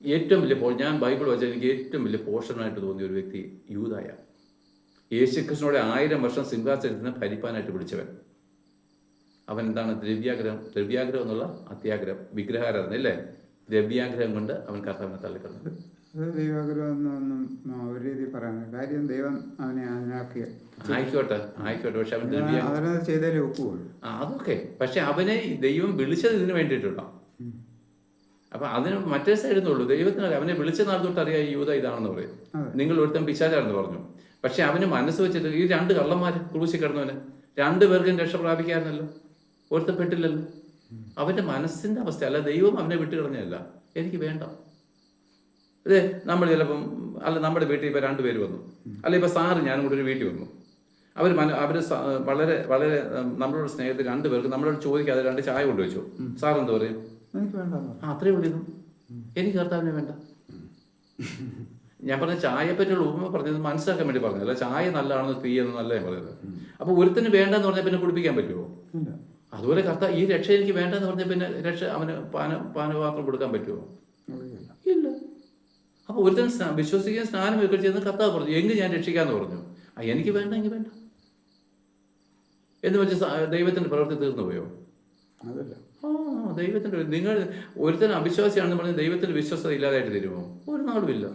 ഏറ്റവും വലിയ ഞാൻ ബൈബിൾ വായിച്ചാൽ എനിക്ക് ഏറ്റവും വലിയ പോഷനായിട്ട് തോന്നിയ ഒരു വ്യക്തി യൂദായ. യേശുക്രിസ്തുവിനോട് 1000 വർഷം സിംഹാസനത്തിന് ഭരിപ്പാനായിട്ട് വിളിച്ചവൻ. അവൻ എന്താണ്? ദ്രവ്യാഗ്രഹം എന്നുള്ള അത്യാഗ്രഹം, വിഗ്രഹാരാധന അല്ലേ? ദ്രവ്യാഗ്രഹം കൊണ്ട് അവൻ കർത്താവിനെ തള്ളിക്കളഞ്ഞു. അത് ദൈവാഗ്രഹം എന്നൊന്നും ഒരു രീതി പറയാൻ കാര്യം. ദൈവം അവനെ അതിനാക്കി ആയിക്കോട്ടെ. പക്ഷെ അവൻ അവനത് ചെയ്താലേ ഒക്കുള്ളൂ. അതൊക്കെ പക്ഷെ അവനെ ദൈവം വിളിച്ചത് ഇതിന് വേണ്ടിയിട്ടുണ്ടോ? അപ്പൊ അതിന് മറ്റേ സൈഡിന്നുള്ളൂ. ദൈവത്തിന് അവനെ വിളിച്ച നാൾ തൊട്ട് അറിയാം ഈ യൂദ ഇതാണെന്ന് പറയും. നിങ്ങൾ ഒരുത്തൻ പിശാചാണെന്ന് പറഞ്ഞു. പക്ഷെ അവന് മനസ്സ് വെച്ചിട്ട് ഈ 2 കള്ളന്മാർ ക്രൂശി കിടന്നവന് 2 പേർക്കും രക്ഷ പ്രാപിക്കാറുണ്ടല്ലോ, ഒരുത്തൻ പെട്ടില്ലല്ലോ. അവന്റെ മനസ്സിന്റെ അവസ്ഥ അല്ല, ദൈവം അവനെ വിട്ടു കളഞ്ഞല്ല. എനിക്ക് വേണ്ട. അതെ, നമ്മൾ ചിലപ്പം നമ്മുടെ വീട്ടിൽ ഇപ്പൊ 2 പേര് വന്നു, അല്ല ഇപ്പൊ സാറ് ഞാനും കൂടെ ഒരു വീട്ടിൽ വന്നു. അവര് വളരെ വളരെ നമ്മളോട് സ്നേഹത്തിൽ 2 പേർക്ക് നമ്മളോട് ചോദിക്കാതെ 2 ചായ കൊണ്ടുവച്ചു. സാർ എന്താ പറയും? അത്രേ ഉള്ളൂ. എനിക്ക് കർത്താവിനെ വേണ്ട. ഞാൻ പറഞ്ഞ ചായയെ പറ്റിയുള്ള ഉപമ പറഞ്ഞത് മനസ്സിലാക്കാൻ വേണ്ടി പറഞ്ഞതല്ല. ചായ നല്ലതാണെന്ന് സ്ത്രീ എന്നല്ല ഞാൻ പറയുന്നത്. അപ്പൊ ഒരുത്തിന് വേണ്ടെന്ന് പറഞ്ഞാൽ പിന്നെ കുടിപ്പിക്കാൻ പറ്റുമോ? അതുപോലെ കർത്താവ് ഈ രക്ഷ എനിക്ക് വേണ്ടെന്ന് പറഞ്ഞാൽ പിന്നെ രക്ഷ അവന് പാനപാത്രം കൊടുക്കാൻ പറ്റുമോ? ഇല്ല. അപ്പൊ ഒരുത്തൻ വിശ്വസിക്കാൻ സ്നാനം ഒക്കെ ചെയ്യുന്ന കർത്താവ് പറഞ്ഞു എങ്കിൽ ഞാൻ രക്ഷിക്കാന്ന് പറഞ്ഞു. എനിക്ക് വേണ്ട, എങ്കിൽ വേണ്ട എന്ന് വെച്ച് ദൈവത്തിന്റെ പ്രവൃത്തി തീർന്നു പോയോ? അതല്ല. ദൈവത്തിന്റെ നിങ്ങൾ ഒരുത്തൻ അവിശ്വാസിയാണെന്ന് പറഞ്ഞ് ദൈവത്തിന്റെ വിശ്വസത ഇല്ലാതായിട്ട് തരുമോ? ഒരു നാളും ഇല്ല.